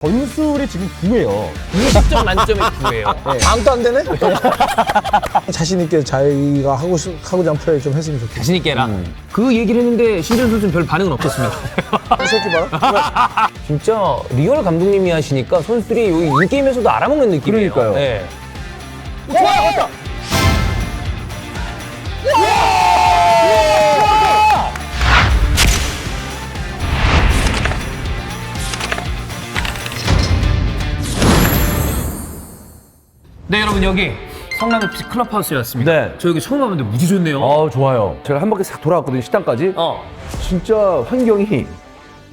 전술이 지금 9예요. 20점 만점에 9예요. 아무도 안 되네? 자신 있게 자기가 하고자 하는 플레이 좀 했으면 좋겠어. 자신 있게 해라. 그 얘기를 했는데 신재현 선수는 별 반응은 없었습니다. 이 새끼 봐라. 진짜 리얼 감독님이 하시니까 선수들이 이 게임에서도 알아먹는 느낌이에요. 그러니까요. 네. 네, 여러분 여기 성남 FC 클럽하우스였습니다. 네. 저 여기 처음 와봤는데 무지 좋네요. 좋아요. 제가 한 바퀴 싹 돌아왔거든요, 식당까지. 진짜 환경이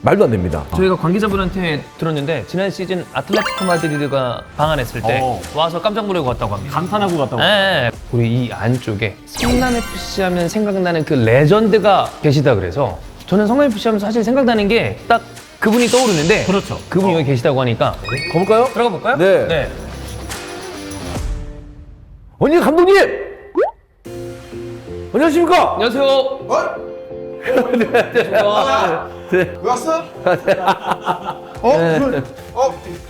말도 안 됩니다. 저희가 관계자분한테 들었는데 지난 시즌 아틀레티코 마드리드가 방한했을 때 와서 깜짝 놀라고 갔다고 합니다. 감탄하고 갔다고. 네. 우리 이 안쪽에 성남 FC 하면 생각나는 그 레전드가 계시다 그래서 저는 성남 FC 하면 사실 생각나는 게 딱 그분이 떠오르는데 그렇죠. 그분이 여기 계시다고 하니까 가볼까요? 들어가 볼까요? 네. 언니 감독님! 안녕하십니까? 안녕하세요. 왜 왔어?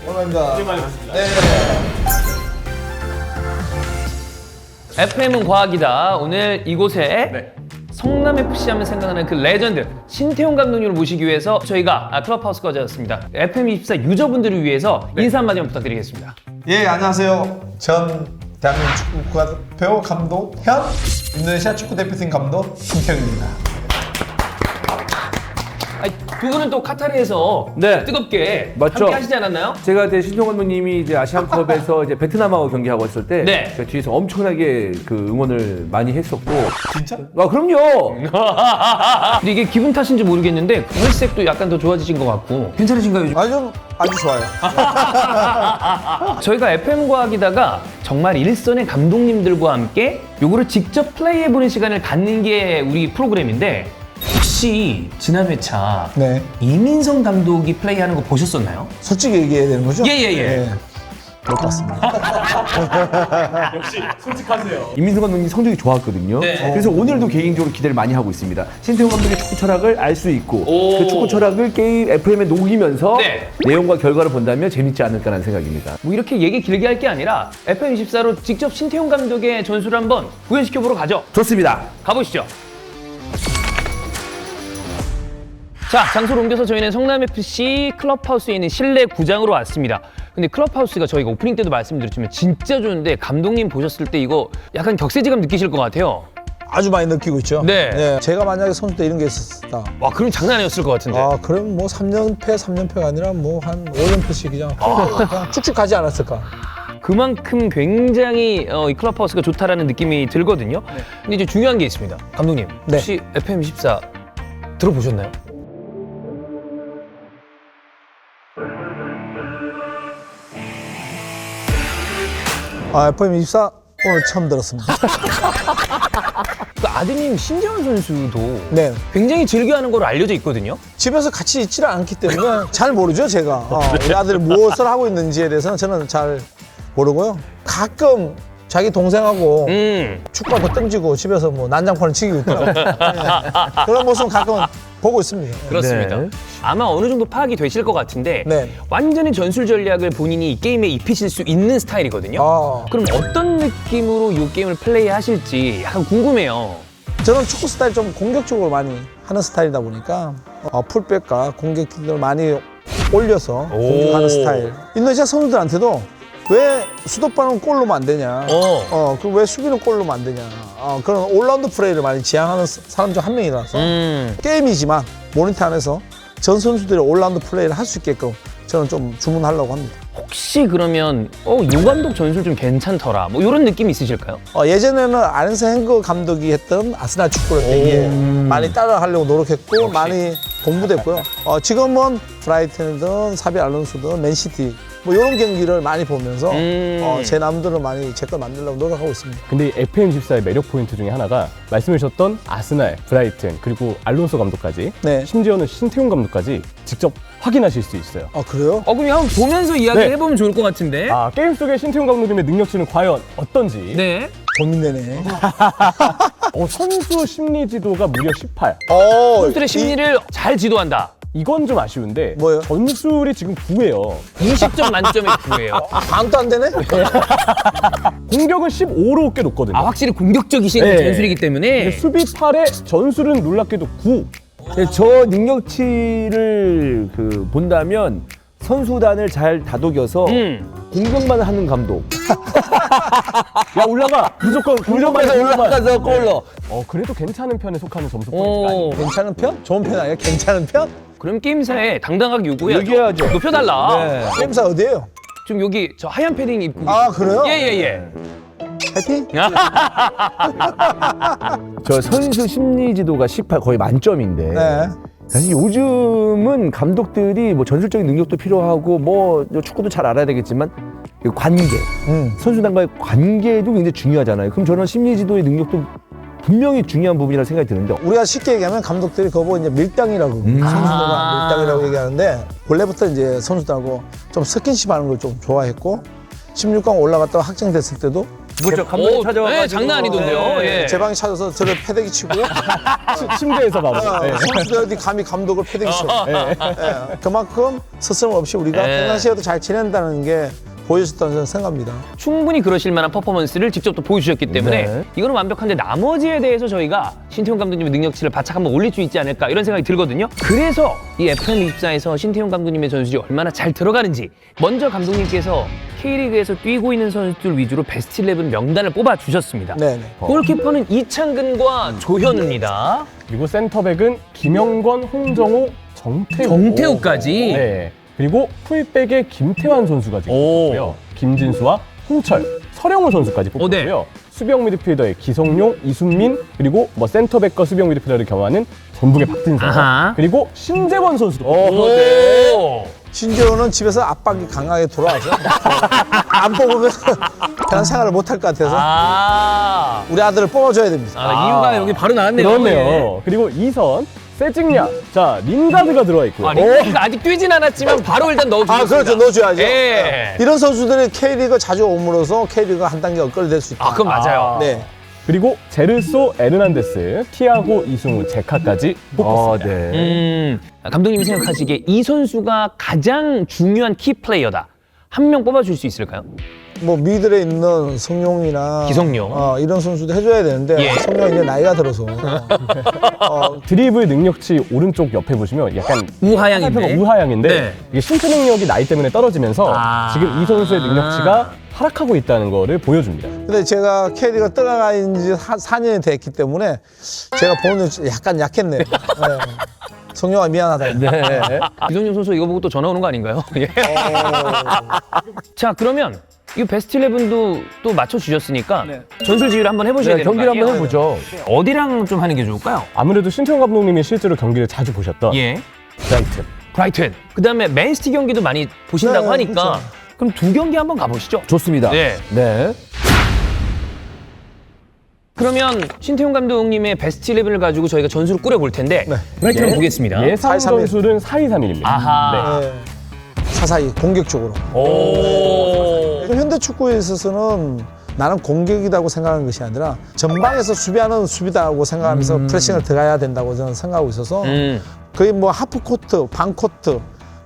오랜만입니다. FM은 과학이다. 오늘 이곳에 성남 FC 하면 생각나는 그 레전드 신태용 감독님을 모시기 위해서 저희가 클럽하우스까지 왔습니다. FM24 유저분들을 위해서 인사 한마디만 부탁드리겠습니다. 예, 안녕하세요. 전 대한민국 축구 국가대표 감독 현 인도네시아 축구 대표팀 감독 신태용입니다. 아니, 두 분은 또 카타르에서 네. 뜨겁게 맞죠? 함께 하시지 않았나요? 제가 이제 신종 감독님이 이제 아시안컵에서 이제 베트남하고 경기하고 있을 때 네. 제가 뒤에서 엄청나게 그 응원을 많이 했었고. 진짜? 그럼요. 근데 이게 기분 탓인지 모르겠는데 회색도 약간 더 좋아지신 것 같고 괜찮으신가요 요즘? 아주 좋아요. 저희가 FM 과학이다가 정말 일선의 감독님들과 함께 요거를 직접 플레이해보는 시간을 갖는 게 우리 프로그램인데 혹시 지난 회차 네. 이민성 감독이 플레이하는 거 보셨었나요? 솔직히 얘기해야 되는 거죠? 예. 못 봤습니다. 임민성 감독님 성적이 좋았거든요. 네. 그래서 오늘도 개인적으로 기대를 많이 하고 있습니다. 신태용 감독의 축구 철학을 알 수 있고 오. 그 축구 철학을 게임 FM에 녹이면서 네. 내용과 결과를 본다면 재밌지 않을까라는 생각입니다. 뭐 이렇게 얘기 길게 할 게 아니라 FM24로 직접 신태용 감독의 전술을 한번 구현시켜보러 가죠. 좋습니다. 가보시죠. 자, 장소를 옮겨서 저희는 성남FC 클럽하우스에 있는 실내 구장으로 왔습니다. 근데 클럽하우스가 저희가 오프닝 때도 말씀드렸지만 진짜 좋은데 감독님 보셨을 때 이거 약간 격세지감 느끼실 것 같아요. 아주 많이 느끼고 있죠. 네. 제가 만약에 선수 때 이런 게 있었다. 와, 그럼 장난 아니었을 것 같은데. 그럼 뭐 3연패가 아니라 뭐 한 5연패씩 그냥 쭉쭉 가지 않았을까. 그만큼 굉장히 이 클럽하우스가 좋다라는 느낌이 들거든요. 근데 이제 중요한 게 있습니다. 감독님, 네. 혹시 FM24 들어보셨나요? FM24 오늘 처음 들었습니다. 그 아드님 신재원 선수도 네. 굉장히 즐겨하는 걸로 알려져 있거든요. 집에서 같이 있지를 않기 때문에 잘 모르죠, 제가. 우리 아들이 무엇을 하고 있는지에 대해서는 저는 잘 모르고요. 가끔 자기 동생하고 축구하고 던지고 집에서 뭐 난장판을 치고 있더라고요. 네. 그런 모습은 가끔 보고 있습니다. 그렇습니다. 네. 아마 어느 정도 파악이 되실 것 같은데 네. 완전히 전술 전략을 본인이 이 게임에 입히실 수 있는 스타일이거든요. 그럼 어떤 느낌으로 이 게임을 플레이하실지 약간 궁금해요. 저는 축구 스타일 좀 공격적으로 많이 하는 스타일이다 보니까 풀백과 공격들을 많이 올려서 공격하는 스타일. 인도네시아 선수들한테도 왜 수도권은 골 넣으면 안 되냐? 그 왜 수비는 골 넣으면 안 되냐? 그런 올라운드 플레이를 많이 지향하는 사람 중 한 명이라서 게임이지만 모니터 안에서 전 선수들이 올라운드 플레이를 할 수 있게끔 저는 좀 주문하려고 합니다. 혹시 그러면 요 감독 전술 좀 괜찮더라 뭐 이런 느낌 있으실까요? 예전에는 아른세 헨거 감독이 했던 아스날 축구를 되게 많이 따라하려고 노력했고 많이 공부됐고요. 지금은 브라이튼이든 사비 알론소든 맨시티 뭐 이런 경기를 많이 보면서 제 남들을 많이 제 걸 만들려고 노력하고 있습니다. 근데 FM24의 매력 포인트 중에 하나가 말씀해 주셨던 아스날, 브라이튼, 그리고 알론소 감독까지 네. 심지어는 신태용 감독까지 직접 확인하실 수 있어요. 그래요? 그럼 한번 보면서 이야기 네. 해보면 좋을 것 같은데. 게임 속의 신태용 감독님의 능력치는 과연 어떤지. 네. 고민되네. 선수 심리 지도가 무려 18. 선수들의 심리를 잘 지도한다. 이건 좀 아쉬운데 뭐요? 전술이 지금 9예요. 20점 만점에 9예요. 반도 안 되네? 공격은 15로 꽤 높거든요. 아, 확실히 공격적이신 네. 전술이기 때문에 근데 수비 8에 전술은 놀랍게도 9. 저 능력치를 본다면 선수단을 잘 다독여서 공격만 하는 감독. 야 올라가 무조건 공격만 올라가서 골 넣어. 그래도 괜찮은 편에 속하는 점수 오. 포인트가 아니에요. 괜찮은 편? 좋은 편 아니야? 괜찮은 편? 그럼 게임사에 당당하게 요구해야죠. 얘기해야죠. 높여달라. 네. 게임사 어디예요? 좀 여기 저 하얀 패딩 입고. 아, 그래요? 예예예. 파이팅? 저 선수 심리 지도가 18 거의 만점인데. 네. 사실 요즘은 감독들이 뭐 전술적인 능력도 필요하고 뭐 축구도 잘 알아야 되겠지만 이 관계, 선수단과의 관계도 굉장히 중요하잖아요. 그럼 저는 심리 지도의 능력도 분명히 중요한 부분이라고 생각이 드는데 우리가 쉽게 얘기하면 감독들이 그거 보고 이제 밀당이라고 선수들과 밀당이라고 얘기하는데 원래부터 이제 선수들하고 좀 스킨십 하는 걸 좀 좋아했고 16강 올라갔다가 확정됐을 때도 그렇죠. 감독이 찾아와가지고 네, 장난 아니던데요. 예. 제 방에 찾아서 저를 패대기 치고 침대에서 바로. 네. 선수들이 감히 감독을 패대기 쳐. 그만큼 스스럼 없이 우리가 네. 평상시에도 잘 지낸다는 게 보여줬다는 저는 생각합니다. 충분히 그러실 만한 퍼포먼스를 직접 또 보여주셨기 때문에 네. 이거는 완벽한데 나머지에 대해서 저희가 신태용 감독님의 능력치를 바짝 한번 올릴 수 있지 않을까 이런 생각이 들거든요. 그래서 이 FM24에서 신태용 감독님의 전술이 얼마나 잘 들어가는지 먼저 감독님께서 K리그에서 뛰고 있는 선수들 위주로 베스트 11 명단을 뽑아주셨습니다. 네네. 골키퍼는 이창근과 조현우입니다. 그리고 센터백은 김영권, 홍정호, 정태우. 정태우까지. 네. 그리고 풀백에 김태환 선수가 지금 뽑혔고요. 김진수와 홍철, 서령우 선수까지 뽑혔고요. 수비형 미드필더에 기성용, 이순민, 그리고 뭐 센터백과 수비형 미드필더를 겸하는 전북의 박진서, 아하. 그리고 신재원 선수도 뽑혔고요. 오. 신재호는 집에서 압박이 강하게 돌아와서 안 뽑으면 그냥 생활을 못할 것 같아서 아. 우리 아들을 뽑아줘야 됩니다. 이유가 여기 바로 나왔네요. 그렇네요. 그리고 2선 세징야, 자 린가드가 들어와 있고요. 린가드가 아직 뛰진 않았지만 바로 일단 넣어주셨습니다. 아, 그렇죠. 넣어줘야죠. 예. 이런 선수들이 K리그 자주 옴으로써 K리그가 한 단계 업그레이드 될 수 있다. 아, 그건 맞아요. 네. 그리고 제르소, 에르난데스, 티아고, 이승우, 제카까지 뽑혔습니다. 네. 감독님이 생각하시기에 이 선수가 가장 중요한 키플레이어다. 한 명 뽑아줄 수 있을까요? 뭐 미들에 있는 성룡이나 기성용. 이런 선수도 해줘야 되는데 예. 성룡이 이제 나이가 들어서 드리블 능력치 오른쪽 옆에 보시면 약간 우하향인데. 화살표가 우하향인데 네. 이게 신체 능력이 나이 때문에 떨어지면서 지금 이 선수의 능력치가 하락하고 있다는 거를 보여줍니다. 근데 제가 K리그가 떠나간 지 4년이 됐기 때문에 제가 보는 눈이 약간 약했네요. 네. 성룡아 미안하다. 네. 기성용 선수 이거 보고 또 전화 오는 거 아닌가요? 예. 자, 그러면 이 베스트 11도 또 맞춰주셨으니까 전술 지휘를 한번 해보셔야 네, 되는 경기를 거 아니에요? 한번 해보죠. 어디랑 좀 하는 게 좋을까요? 아무래도 신태용 감독님이 실제로 경기를 자주 보셨던 예. 브라이튼. 브라이튼. 그다음에 맨시티 경기도 많이 보신다고 네, 하니까 그렇죠. 그럼 두 경기 한번 가보시죠. 좋습니다. 네. 네. 그러면 신태용 감독님의 베스트 11을 가지고 저희가 전술을 꾸려볼 텐데 브라이튼 한번 보겠습니다. 예상 4-2-3-1. 전술은 4-2-3-1입니다. 아하. 네. 사사히 공격적으로. 오. 현대 축구에 있어서는 나는 공격이라고 생각하는 것이 아니라 전방에서 수비하는 수비다라고 생각하면서 프레싱을 들어가야 된다고 저는 생각하고 있어서 거의 뭐 하프 코트, 반 코트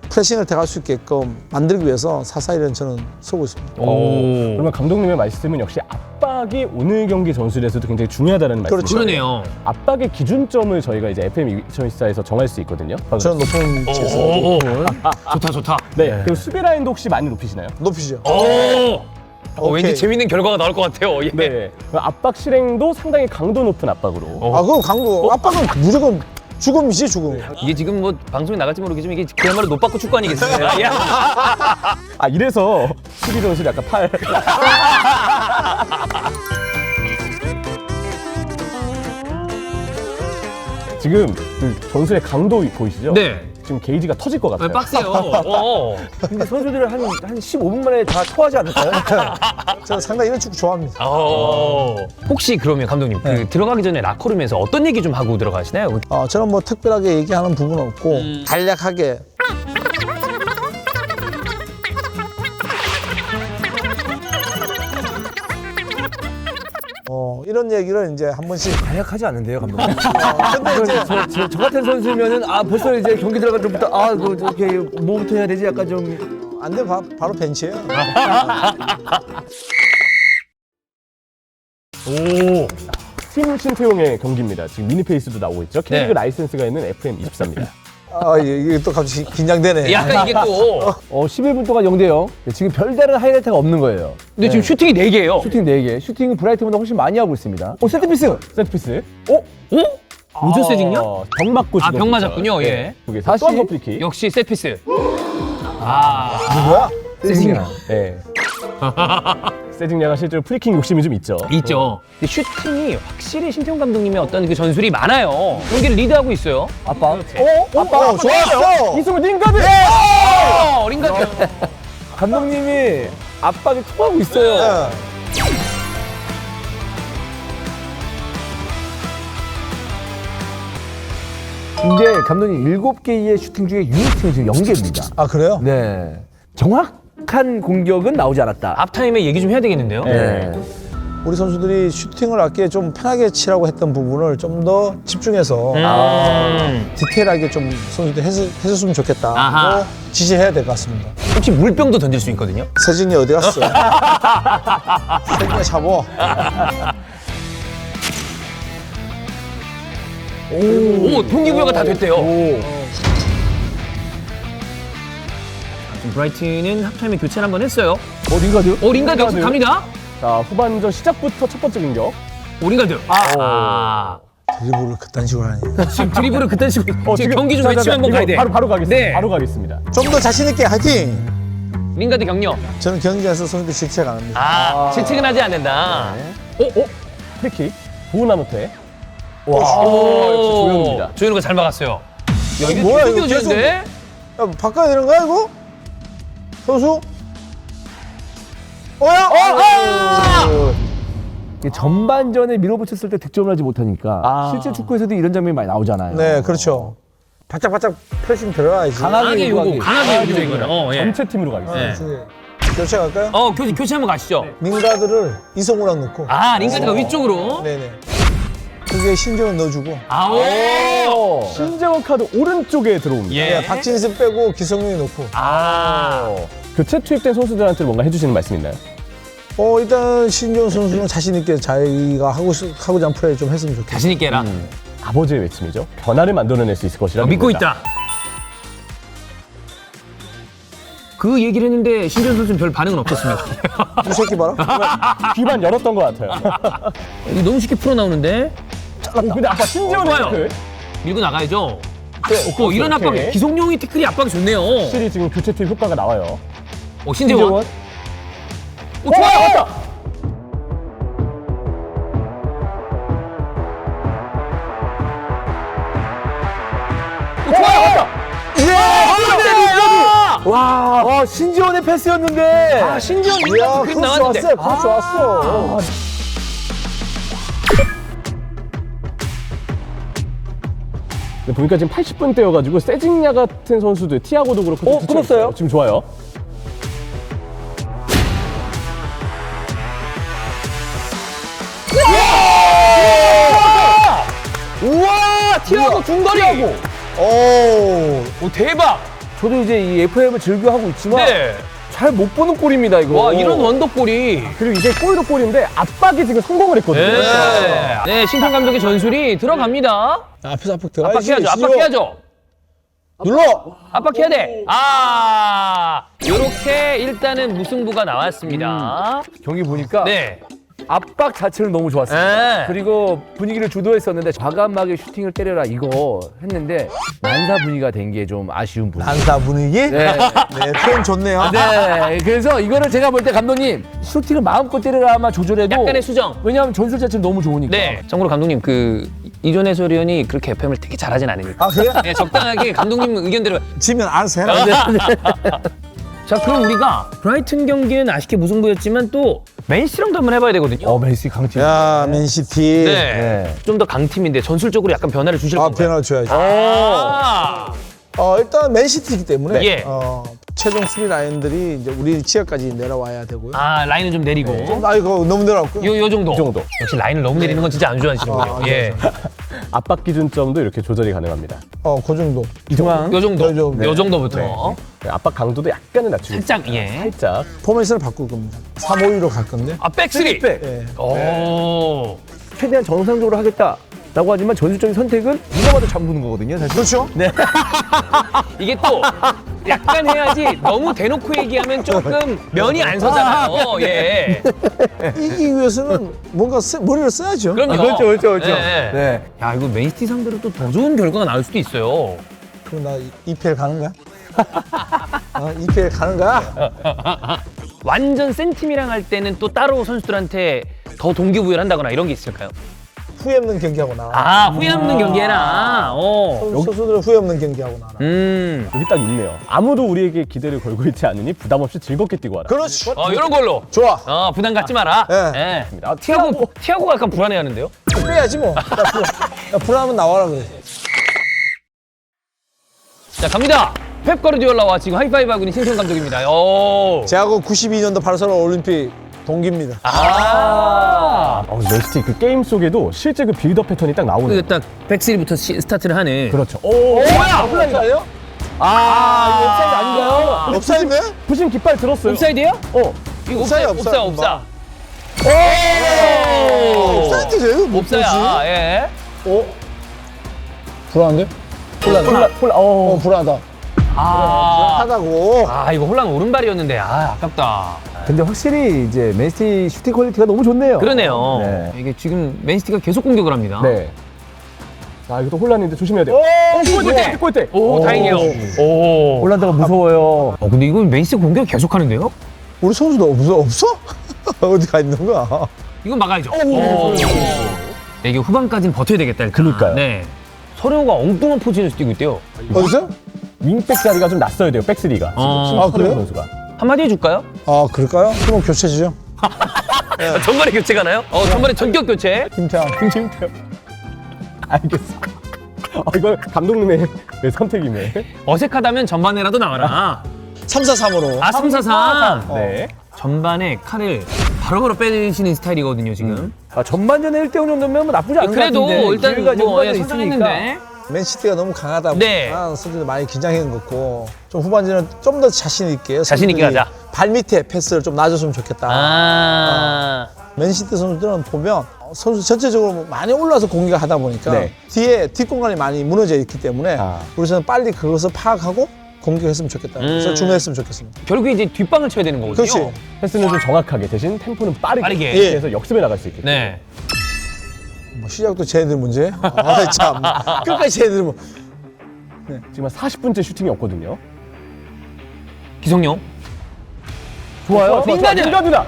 프레싱을 들어갈 수 있게끔 만들기 위해서 4-4-1은 저는 쓰고 있습니다. 그러면 감독님의 말씀은 역시 압박이 오늘 경기 전술에서도 굉장히 중요하다는 말씀이죠. 그러네요. 압박의 기준점을 저희가 이제 FM 2024에서 정할 수 있거든요. 저는 높은 위치에서 오. 좋다. 네. 그리고 수비 라인도 혹시 많이 높이시나요? 높이죠. 왠지 오케이. 재밌는 결과가 나올 것 같아요. 예. 네. 압박 실행도 상당히 강도 높은 압박으로. 아, 그건 강구. 압박은 무조건 죽음이지, 죽음. 이게 지금 뭐 방송에 나갈지 모르겠지만 이게 그야말로 노빠꾸 축구 아니겠습니까? 예. 아 이래서 수비 전술이 약간 팔. 지금 그 전술의 강도 보이시죠? 네. 지금 게이지가 터질 것 같아요. 빡세요. 근데 선수들은 한 15분 만에 다 토하지 않을까요? 저는 상당히 이런 축구 좋아합니다. 혹시 그러면 감독님 그 들어가기 전에 라커룸에서 어떤 얘기 좀 하고 들어가시나요? 저는 뭐 특별하게 얘기하는 부분은 없고 간략하게 이런 얘기를 이제 한 번씩. 간약하지 않은데요, 감독님. 근데 이제 저 같은 선수면은 벌써 이제 경기 들어갈 때부터 이렇게 뭐부터 해야 되지? 약간 좀 안 되면 바로 벤치예요. 팀 신태용의 경기입니다. 지금 미니페이스도 나오고 있죠. K리그 네. 라이센스가 있는 FM24입니다. 이게 또 갑자기 긴장되네. 약간 이게 또 11분 동안 0대0. 지금 별다른 하이라이트가 없는 거예요. 근데 지금 슈팅이 4개예요. 슈팅 4개. 슈팅은 브라이트보다 훨씬 많이 하고 있습니다. 세트피스! 세트피스. 무슨 세징이요? 병 맞고 아, 병 맞았군요. 예. 여기서 다시? 또한 번 프리킥. 역시 세트피스. 누구야? 세징야. 네. 세징야가 실제로 프리킥 욕심이 좀 있죠. 있죠. 근데 슈팅이 확실히 신태용 감독님의 어떤 그 전술이 많아요. 경기를 리드하고 있어요. 아빠. 좋았어. 이승우 링가드! 링가드. 감독님이 압박이 통하고 있어요. 이제 감독님 7개의 슈팅 중에 유니팅이 지금 0개입니다. 아 그래요? 네. 정확한 공격은 나오지 않았다. 앞타임에 얘기 좀 해야 되겠는데요. 네. 우리 선수들이 슈팅을 할게 좀 편하게 치라고 했던 부분을 좀 더 집중해서 디테일하게 좀 선수들이 해줬으면 좋겠다. 아하. 고 지시해야 될 것 같습니다. 혹시 물병도 던질 수 있거든요. 세진이 어디 갔어? 세진이 잡어. 오, 동기부여가 다 됐대요. 지금 브라이튼은 합타임에 교체를 한번 했어요. 링가드? 링가드 역시 갑니다. 자, 후반전 시작부터 첫 번째 공격. 링가드. 드리블을 그딴 식으로 하니. 지금 드리블을 그딴 식으로 지금 경기 좀 자, 외치면 한번 이거 가야 돼. 바로 가겠습니다. 네. 바로 가겠습니다. 좀 더 자신 있게 화이팅! 링가드 격려. 저는 경기에서 선수들 질책 안 합니다. 실책은 하지 않는다. 프리킥. 보은나무태. 오, 역시 조현우입니다. 조현우가 잘 막았어요. 야, 이게 뭐야, 계속 이거 이어지는데? 야, 바꿔야 되는 거야 이거? 선수? 이게 전반전에 밀어붙였을 때 득점을 하지 못하니까 실제 축구에서도 이런 장면이 많이 나오잖아요. 네, 그렇죠. 바짝바짝 프레싱 들어가야지. 강하게 요구, 강하게 요구죠, 이거는. 예. 전체 팀으로 가겠습니다. 네. 교체 갈까요? 교체 한번 가시죠. 링가드를 이성우랑 넣고. 링가드가 위쪽으로. 네네. 그게 신재원 넣어주고. 신재원 카드 오른쪽에 들어옵니다. 예. 네, 박진수 빼고 기성용이 넣고. 교체 투입된 선수들한테 뭔가 해주시는 말씀 있나요? 일단 신재원 선수는 자신 있게 자기가 하고자 하는 플레이 좀 했으면 좋겠어요. 자신 있게 해라. 아버지의 외침이죠. 변화를 만들어낼 수 있을 것이라 믿고 믿습니다. 있다. 그 얘기를 했는데 신재원 선수는 별 반응은 없었습니다. 이 새끼 봐라. 귀만 열었던 것 같아요. 이거 너무 쉽게 풀어 나오는데 근데 아까 신재원의 좋아요. 태클. 밀고 나가야죠. 이런 오케이. 압박, 기성용이 태클이 압박이 좋네요. 확실히 지금 교체 투입 효과가 나와요. 신재원. 좋아요. 왔다. 와, 신지원의 패스였는데. 신재원 이야, 밀고 크로스 나왔는데. 좋았어요. 크로스 좋았어. 근데 보니까 지금 80분 대여가지고 세징야 같은 선수들 티아고도 그렇고 좀 뒤쳐있어요. 끊었어요? 지금 좋아요. 우와, 티아고 중거리. 오. 대박. 저도 이제 이 FM을 즐겨하고 있지만 네. 잘 못 보는 골입니다, 이거. 와, 이런 원더골이. 그리고 이게 골도 골인데 압박이 지금 성공을 했거든요. 네, 신탄 감독의 전술이 들어갑니다. 앞에서 압박 들어가야지. 압박해야죠. 압박해야죠. 눌러. 압박해야 돼. 요렇게 일단은 무승부가 나왔습니다. 경기 보니까 네. 압박 자체는 너무 좋았어요. 네. 그리고 분위기를 주도했었는데 과감하게 슈팅을 때려라 이거 했는데 난사 분위기가 된 게 좀 아쉬운 부분. 난사 분위기? 네. 네, 표현 좋네요. 네. 그래서 이거를 제가 볼 때 감독님 슈팅을 마음껏 때려라 아마 조절해도 약간의 수정. 왜냐하면 전술 자체는 너무 좋으니까. 네. 참고로 감독님 이존 해설위원이 그렇게 FM을 되게 잘하진 않으니까. 아, 그래? 네, 적당하게 감독님 의견대로. 지면 알아서 해라. 자, 그럼 우리가 브라이튼 경기는 아쉽게 무승부였지만 또 맨시티랑도 한번 해봐야 되거든요. 맨시티 강팀. 야, 맨시티. 네. 좀 더 강팀인데 전술적으로 약간 변화를 주실 건가요? 변화 줘야지. 일단 맨시티이기 때문에 예. 최종 수비 라인들이 이제 우리 지역까지 내려와야 되고요. 아, 라인을 좀 내리고. 아 이거 너무 내려왔고요. 요 정도. 이 정도. 역시 라인을 너무 내리는 건 진짜 안 좋아하시는군요. 예. 압박 기준점도 이렇게 조절이 가능합니다. 그 정도. 중앙. 요 정도. 요 정도. 요 정도부터. 네, 압박 강도도 약간은 낮추고 살짝, 예. 살짝. 포메이션을 바꿀 겁니다. 3-5-2로 갈 건데. 아, 백스리. 예. 오. 최대한 정상적으로 하겠다라고 하지만 전술적인 선택은 누가 봐도 잠그는 거거든요, 사실. 그렇죠? 이게 또 약간 해야지 너무 대놓고 얘기하면 조금 면이 안 서잖아요. 예. 이기기 위해서는 뭔가 머리를 써야죠. 그럼요. 그렇죠. 네. 네. 야, 이거 맨시티 상대로 또 더 좋은 결과가 나올 수도 있어요. 그럼 나 EPL 가는 거야? EPL 가는 거야? 완전 센 팀이랑 할 때는 또 따로 선수들한테 더 동기부여를 한다거나 이런 게 있을까요? 후회 없는 경기하고 나와. 아, 후회 없는 경기에나. 선수들은 후회 없는 경기하고 나와. 여기 딱 있네요. 아무도 우리에게 기대를 걸고 있지 않으니 부담 없이 즐겁게 뛰고 와라. 그렇지. 이런 걸로. 좋아. 부담 갖지 마라. 네. 예. 아, 티아고가 약간 불안해하는데요? 빼야지 뭐. 야, 불안하면 나와라 그래. 자, 갑니다. 펩 가르디올라와 지금 하이파이브 하고 있는 신성 감독입니다. 오. 제하고 92년도 바르셀로나 올림픽 동기입니다. 맨시티 그 게임 속에도 실제 그 빌드업 패턴이 딱 나오네요. 이거 딱 백스리부터 스타트를 하는. 그렇죠. 뭐야? 옵사이드예요? 이거 옵사이드 아닌가요? 옵사이드네? 부심 깃발 들었어요. 옵사이드예요? 옵사이드, 이거 옵사이드. 옵사이드. 오! 옵사이드예요? 뭐 옵사야. 예. 불안한데? 불안하다. 불안하다고. 이거 혼란 오른발이었는데 아깝다. 근데 확실히 이제 맨시티 슈팅 퀄리티가 너무 좋네요. 그러네요. 네. 이게 지금 맨시티가 계속 공격을 합니다. 네. 자, 이것도 혼란인데 조심해야 돼요. 골대! 골대. 오, 다행이에요. 오. 홀란드가 무서워요. 근데 이건 맨시티 공격 계속 하는데요? 우리 선수도 없어? 어디 가 있는 거야? 이건 막아야죠. 네, 이게 후반까지는 버텨야 되겠다. 일단. 그러니까요. 네. 서령우가 엉뚱한 포지션에서 뛰고 있대요. 어디서? 윙백 자리가 좀 났어야 돼요. 백스리가. 아, 그래요? 선수가. 한마디 해줄까요? 그럴까요? 그럼 교체지죠. 전반에 교체 가나요? 전반에 전격 교체. 김태환. 알겠어. 이거 감독님의 선택이네. 어색하다면 전반에라도 나와라. 3-4-3으로. 3-4-3. 네. 전반에 칼을 바로바로 빼시는 스타일이거든요, 지금. 전반전에 1대0 정도면 뭐 나쁘지 않은 것 그래도 같은데. 일단 기회가 이제 후반전에 선정했는데. 맨시티가 너무 강하다 네. 보니까 선수들이 많이 긴장한 것 같고 좀 후반전은 좀 더 자신 있게 자신 있게 선수들이 가자. 발 밑에 패스를 좀 놔줬으면 좋겠다. 맨시티 선수들은 보면 선수 전체적으로 많이 올라서 공격을 하다 보니까 네. 뒤에 뒷공간이 많이 무너져 있기 때문에 우리는 빨리 그것을 파악하고 공격했으면 좋겠다. 그래서 중요했으면 좋겠습니다. 결국에 이제 뒷방을 쳐야 되는 거거든요. 그렇지. 패스는 좀 정확하게 대신 템포는 빠르게. 빠르게. 이렇게 해서 역습에 나갈 수 있게. 네. 뭐 시작도 쟤네들 문제. 참 끝까지 쟤네들 뭐. 지금 한 40분째 슈팅이 없거든요. 기성용. 좋아요. 링가드! 링가드다.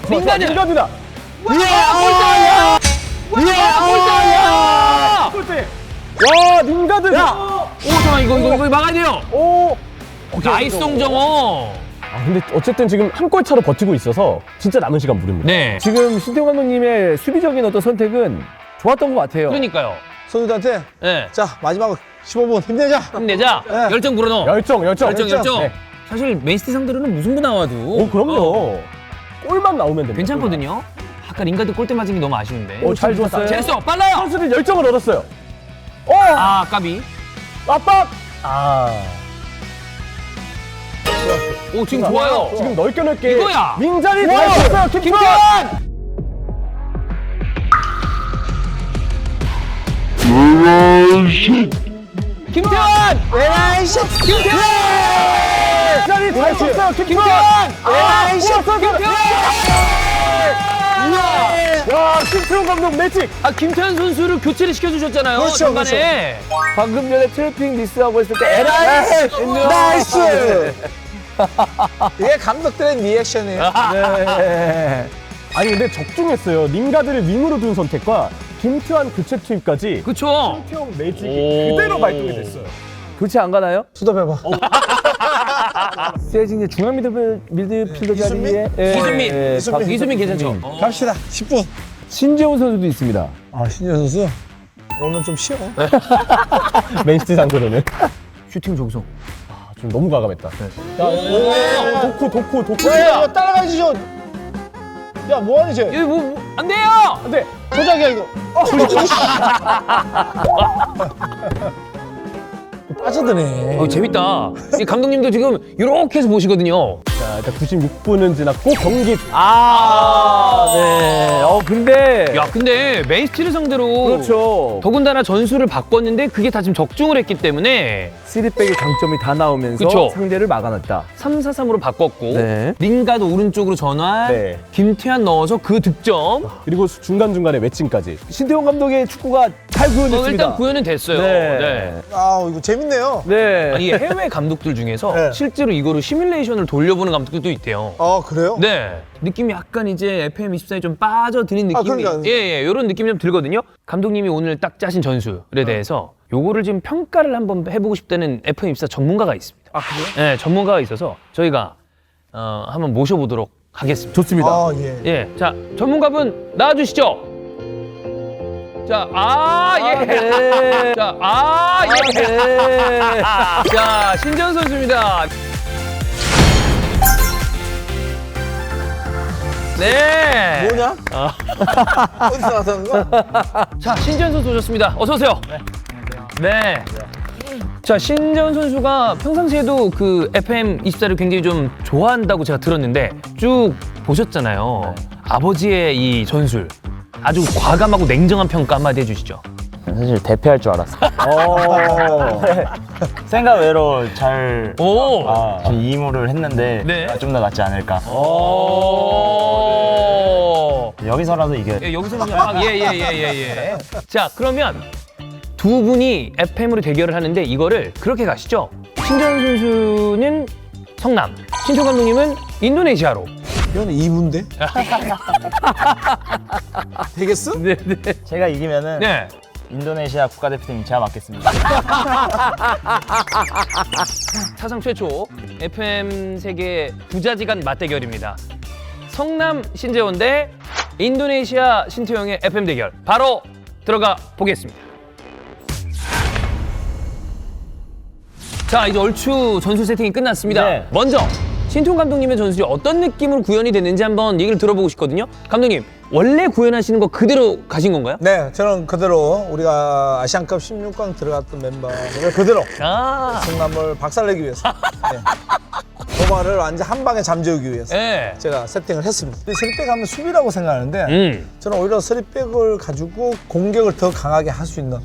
링가드! 링가드다. 골대. 와, 링가드. 잠깐 이거 막아야 돼요. 오. 나이스 송정호. 근데 어쨌든 지금 한 골 차로 버티고 있어서 진짜 남은 시간 무릅니다. 네. 지금 신태용 감독님의 수비적인 어떤 선택은 좋았던 것 같아요. 그러니까요. 선수들한테 네. 자 마지막 15분 힘내자. 힘내자. 네. 열정 불어넣어. 열정. 열정. 네. 사실 맨시티 상대로는 무승부 나와도 그럼요. 골만 나오면 됩니다. 괜찮거든요. 아까 링가드 골대 맞은 게 너무 아쉬운데. 잘 줬어요. 됐어. 빨라요. 선수들 열정을 얻었어요. 까비. 압박. 오, 지금 좋아요. 지금 넓게 이거야. 민자리 잘 쳤어요. 김태환. 김태환! 에라이씨. 민자리 잘 쳤어요. 김태환. 와, 김태훈 감독 매직. 김태환 선수를 교체를 시켜주셨잖아요. 그렇죠, 전반에. 방금 전에 트래핑 미스하고 했을 때 에라이! 나이스. 이게 감독들의 리액션이에요. 네. 아니 근데 적중했어요. 링가드를 윙으로 둔 선택과 김태환 교체 투입까지 그쵸? 김태형 매직이 그대로 발동이 됐어요. 교체 안 가나요? 수답해봐. 세징의 중앙 미드필더 자리에 이수민 괜찮죠? 갑시다. 10분. 신재훈 선수도 있습니다. 신재 선수 오늘 좀 쉬어. 맨시티 상대로는 슈팅 저기서. 좀 너무 과감했다. 도쿠. 야, 따라가야지, 저. 야, 뭐하니, 쟤? 이거 안 돼요. 안돼. 조작이야, 이거. 빠져드네. 재밌다. 이 감독님도 지금 이렇게 해서 보시거든요. 자, 일단 96분은 지났고 경기 네. 근데 야, 근데 맨시티를 상대로 그렇죠. 더군다나 전술을 바꿨는데 그게 다 지금 적중을 했기 때문에 3백의 강점이 다 나오면서 그쵸. 상대를 막아놨다. 3-4-3으로 바꿨고 네. 링가드 오른쪽으로 전환, 네. 김태환 넣어서 그 득점. 그리고 중간중간에 매칭까지. 신태용 감독의 축구가 잘 구현됐습니다. 일단 구현은 됐어요. 네. 아, 이거 재밌네요. 네. 아니, 해외 감독들 중에서 네. 실제로 이거를 시뮬레이션을 돌려보는 감독들도 있대요. 아, 그래요? 네. 느낌이 약간 이제 FM24에 좀 빠져드는 느낌이 그러니까. 예, 이런 느낌이 좀 들거든요. 감독님이 오늘 딱 짜신 전술에 대해서 요거를 지금 평가를 한번 해보고 싶다는 FM24 전문가가 있습니다. 아, 그래요? 네, 전문가가 있어서 저희가 한번 모셔보도록 하겠습니다. 좋습니다. 아, 예. 예, 자, 전문가분 나와주시죠. 자, 예. 네. 자, 예. 네. 자, 신재원 선수입니다. 네. 뭐냐? 어디서 나타난 거야? 자, 신재원 선수 오셨습니다. 어서 오세요. 네. 자, 신재원 선수가 평상시에도 그 FM24를 굉장히 좀 좋아한다고 제가 들었는데 쭉 보셨잖아요. 아버지의 이 전술. 아주 과감하고 냉정한 평가 한마디 해주시죠. 사실 대패할 줄 알았어요. 생각 외로 잘 오. 임무를 했는데 네. 좀 더 낫지 않을까. 오. 여기서라도 이겨. 예, 여기서는 그냥 예. 자, 그러면 두 분이 FM으로 대결을 하는데 이거를 그렇게 가시죠. 신재원 선수는 성남, 신청 감독님은 인도네시아로. 이거는 2분데? 되겠어? 네. 제가 이기면은 네. 인도네시아 국가대표팀 제가 맡겠습니다. 사상 최초 FM 세계 부자지간 맞대결입니다. 성남 신재원 대 인도네시아 신태용의 FM 대결 바로 들어가 보겠습니다. 자, 이제 얼추 전술 세팅이 끝났습니다. 네. 먼저 신태용 감독님의 전술이 어떤 느낌으로 구현이 됐는지 한번 얘기를 들어보고 싶거든요. 감독님, 원래 구현하시는 거 그대로 가신 건가요? 네, 저는 그대로 우리가 아시안컵 16강 들어갔던 멤버를 그대로 성남을 박살내기 위해서 도마를 완전 한 방에 잠재우기 위해서 네. 제가 세팅을 했습니다. 쓰리백 하면 수비라고 생각하는데 저는 오히려 쓰리백을 가지고 공격을 더 강하게 할 수 있는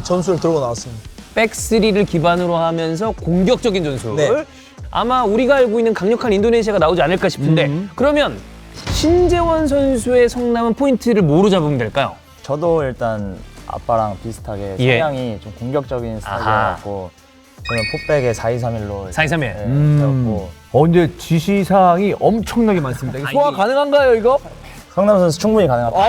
전술을 들고 나왔습니다. 백스리를 기반으로 하면서 공격적인 전술. 네. 아마 우리가 알고 있는 강력한 인도네시아가 나오지 않을까 싶은데 그러면 신재원 선수의 성남은 포인트를 뭐로 잡으면 될까요? 저도 일단 아빠랑 비슷하게 예. 성향이 좀 공격적인 스타일이었고 저는 포백에 4-2-3-1로 4-2-3-1. 세웠고 근데 지시사항이 엄청나게 많습니다. 이거 소화 이게- 가능한가요, 이거? 성남 선수 충분히 가능합니다.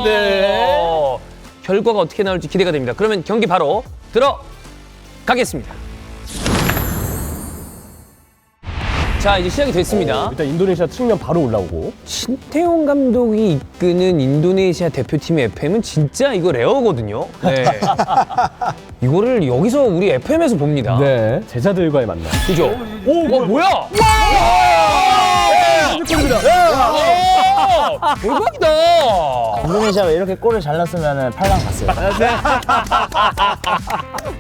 네. 결과가 어떻게 나올지 기대가 됩니다. 그러면 경기 바로 들어가겠습니다. 자, 이제 시작이 됐습니다. 일단 인도네시아 측면 바로 올라오고. 신태용 감독이 이끄는 인도네시아 대표팀의 FM은 진짜 이거 레어거든요. 네. 이거를 여기서 우리 FM에서 봅니다. 네. 제자들과의 만남. 그죠? 오, 뭐야? 대박이다. 인도네시아가 이렇게 골을 잘 넣었으면 8강 갔어요.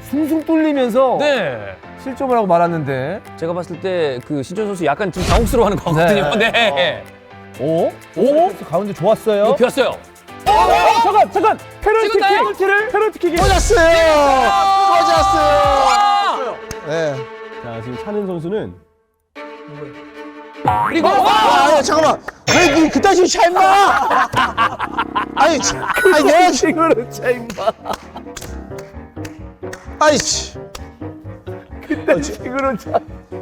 숭숭 뚫리면서 네. 실점을 하고 말았는데. 제가 봤을 때 그 신준 선수 약간 좀 당혹스러워하는 것 같거든요. 네. 오? 가운데 좋았어요. 이거 비었어요. 잠깐! 찍었나요? 페널티킥이! 꽂았어요! 꽂았어요! 네. 자, 지금 차는 선수는 그리고 아, 잠깐만. 왜 니 그딴 식으로 차, 임마! 아니, 내가 식으로 차, 임마. 아이씨. 식으로 차.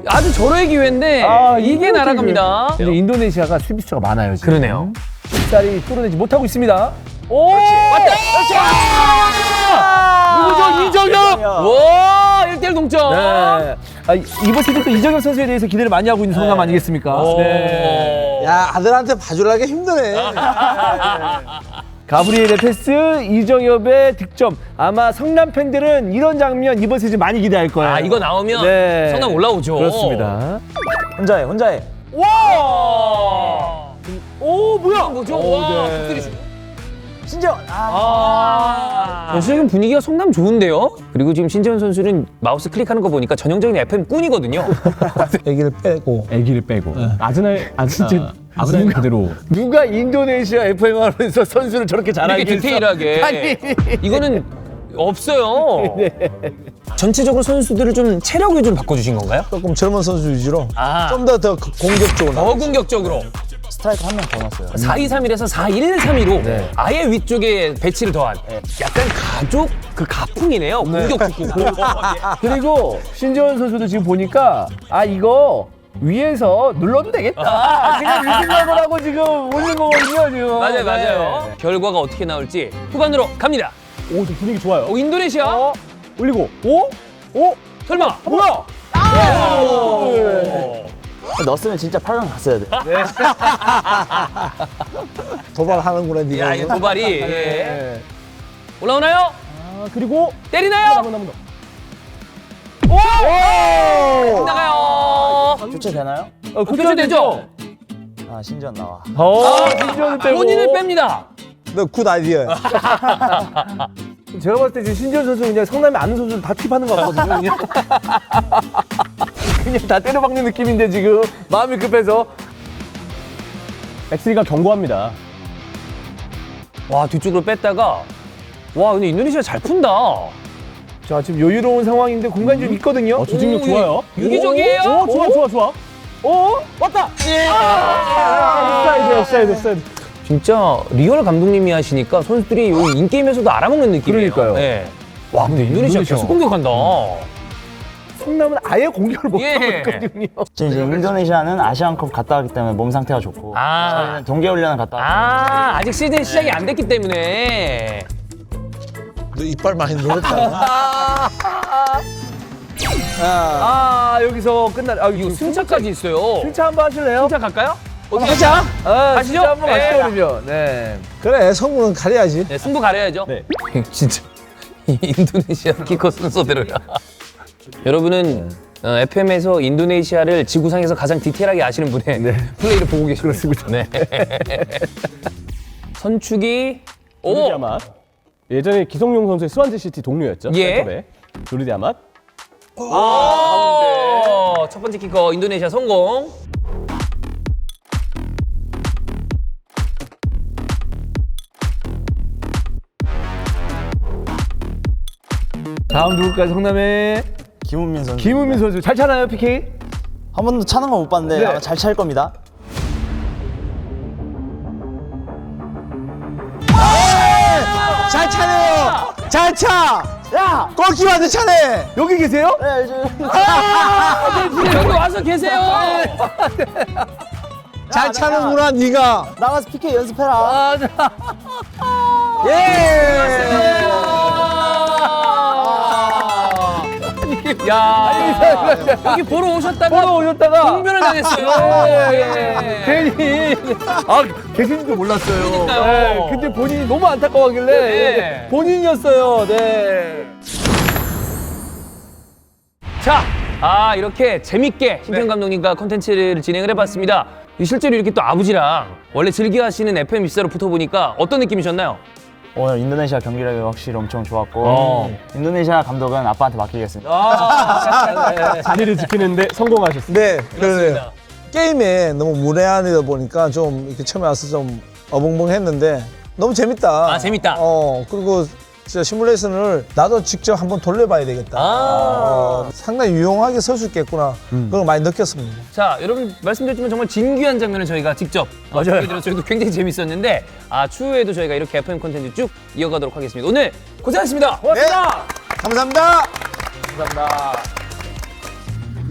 아주 절호의 기회인데 이게 날아갑니다. 근데 인도네시아가 수비수가 많아요, 지금. 그러네요. 쉽사리 뚫어내지 못하고 있습니다. 오! 왔다! 누구죠? 이정엽! 와! 1대1 동점! 네. 이번 시즌 또 이정엽 선수에 대해서 기대를 많이 하고 있는 성남 아니겠습니까? 네. 야, 아들한테 봐주려기 힘드네. 가브리엘의 패스, 이정엽의 득점. 아마 성남 팬들은 이런 장면 이번 시즌 많이 기대할 거예요. 아, 이거 나오면 네. 성남 올라오죠. 그렇습니다. 혼자해. 와! 오, 뭐야? 뭐죠? 오, 와, 네. 득들이 신재원. 지금 분위기가 성남 좋은데요? 그리고 지금 신재원 선수는 마우스 클릭하는 거 보니까 전형적인 FM 꾼이거든요. 애기를 빼고 아기를 빼고 아즈날 그대로 누가 인도네시아 FMR에서 선수를 저렇게 잘하게 이렇게 디테일하게. 아니. 이거는 없어요. 전체적으로 선수들을 좀 체력을 좀 바꿔주신 건가요? 조금 젊은 선수 위주로 아. 좀 더 공격적으로 더 공격적으로. 스트라이커 한 명 더 넣었어요. 4-2-3-1에서 4-1-3-2로 아예 위쪽에 배치를 더한 약간 가족 그 가풍이네요. 공격 축구. 그리고 신재원 선수도 지금 보니까 아 이거 위에서 눌러도 되겠다. 그냥 리듬하고 지금 올린 거거든요 지금. 맞아요. 결과가 어떻게 나올지 후반으로 갑니다. 오, 좀 분위기 좋아요. 인도네시아. 올리고 설마. 뭐야? 넣었으면 진짜 8강 갔어야 돼. 도발하는구나 네가. 야, 이 도발이. 예. 올라오나요? 아, 그리고 때리나요? 한번 나가요. 교체 되나요? 교체되죠? 아, 신재원 나와. 신재원을 빼고. 본인을 뺍니다. 너굿 아이디어야. 제가 봤을 때 지금 신재원 선수 그냥 성남에 아는 선수를 다 팁하는 것 같거든요. 그냥. 그냥 다 때려박는 느낌인데 지금 마음이 급해서. 엑스리가 경고합니다. 와, 뒤쪽으로 뺐다가 와, 근데 인도네시아 잘 푼다. 자 지금 여유로운 상황인데 공간이 좀 있거든요. 조직력 좋아요. 유기적이에요. 오, 좋아. 왔다. 옵사이드. 진짜 리얼 감독님이 하시니까 선수들이 여기 인게임에서도 알아먹는 느낌이에요. 그러니까요. 네. 와, 근데 인도네시아 계속 공격한다. 성남은 아예 공격을 못 예. 하고 있거든요. 지금 이제 인도네시아는 아시안컵 갔다 왔기 때문에 몸 상태가 좋고 아. 저희는 동계훈련을 갔다 왔기 아직 시즌 시작이 안 됐기 때문에. 너 이빨 많이 늘었다. 여기서 끝날. 이거 승차까지 있어요. 승차 한번 하실래요? 승차 갈까요? 어떻게 하자. 가시죠? 승차 한번 네. 가시죠 그러면. 네. 그래 성공은 가려야지. 네, 승부 가려야죠. 네. 진짜 인도네시아 키커 순서대로야. 여러분은 FM에서 인도네시아를 지구상에서 가장 디테일하게 아시는 분의 플레이를 보고 계시습니다. 네. 선축이 조르디 아맛. 예전에 기성용 선수의 스완지 시티 동료였죠. 예. 센터백. 조르디 아맛. 첫 번째 키커 인도네시아 성공. 다음 누굴까요? 성남의 김은민 선수. 김우민 선수 잘 차나요 PK? 한 번도 차는 건 못 봤는데 네. 아마 잘 찰 겁니다. 잘 차네요. 잘 차. 야 골키퍼한테 차네. 여기 계세요? 네, 지금 여기 와서 계세요. 잘 차는구나 네가. 나가서 PK 연습해라. 야, 여기 보러 오셨다가 보러 오셨다가 공변을 당했어요. 예. 괜히 계신지도 몰랐어요. 그러니까요. 네, 근데 본인이 너무 안타까워하길래 네. 본인이었어요. 네. 자, 이렇게 재밌게 신평 감독님과 콘텐츠를 진행을 해봤습니다. 실제로 이렇게 또 아버지랑 원래 즐겨하시는 FM 입사로 붙어보니까 어떤 느낌이셨나요? 오늘 인도네시아 경기력이 확실히 엄청 좋았고 인도네시아 감독은 아빠한테 맡기겠습니다. 자리를 지키는데 성공하셨습니다. 네, 그래요. 게임에 너무 무례하다 보니까 좀 이렇게 처음에 와서 좀 어벙벙했는데 너무 재밌다. 아, 재밌다. 그리고 진짜 시뮬레이션을 나도 직접 한번 돌려봐야 되겠다. 상당히 유용하게 쓸 수 있겠구나. 그걸 많이 느꼈습니다. 자, 여러분 말씀드렸지만 정말 진귀한 장면을 저희가 직접 보여드려서 저희도 굉장히 재밌었는데 추후에도 저희가 이렇게 FM 콘텐츠 쭉 이어가도록 하겠습니다. 오늘 고생하셨습니다. 고맙습니다. 감사합니다.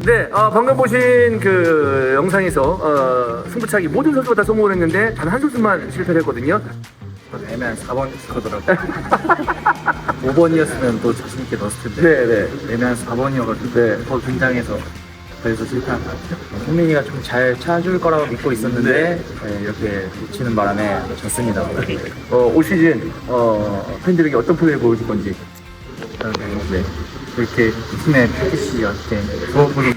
네, 방금 보신 그 영상에서 승부차기 모든 선수가 다 성공을 했는데 단 한 선수만 실패를 했거든요. 애매한 4번 스쿼드라고 5번이었으면 또 자신있게 넣었을 텐데 네. 애매한 4번이어가지고 더 긴장해서 그래서 실패한 것 같아요. 성민이가 좀 잘 차줄 거라고 믿고 있었는데 네, 이렇게 놓치는 바람에 졌습니다. 올 시즌 팬들에게 어떤 플레이 보여줄 건지. 네, 이렇게 팀의 PTC 이렇게 좋은 분을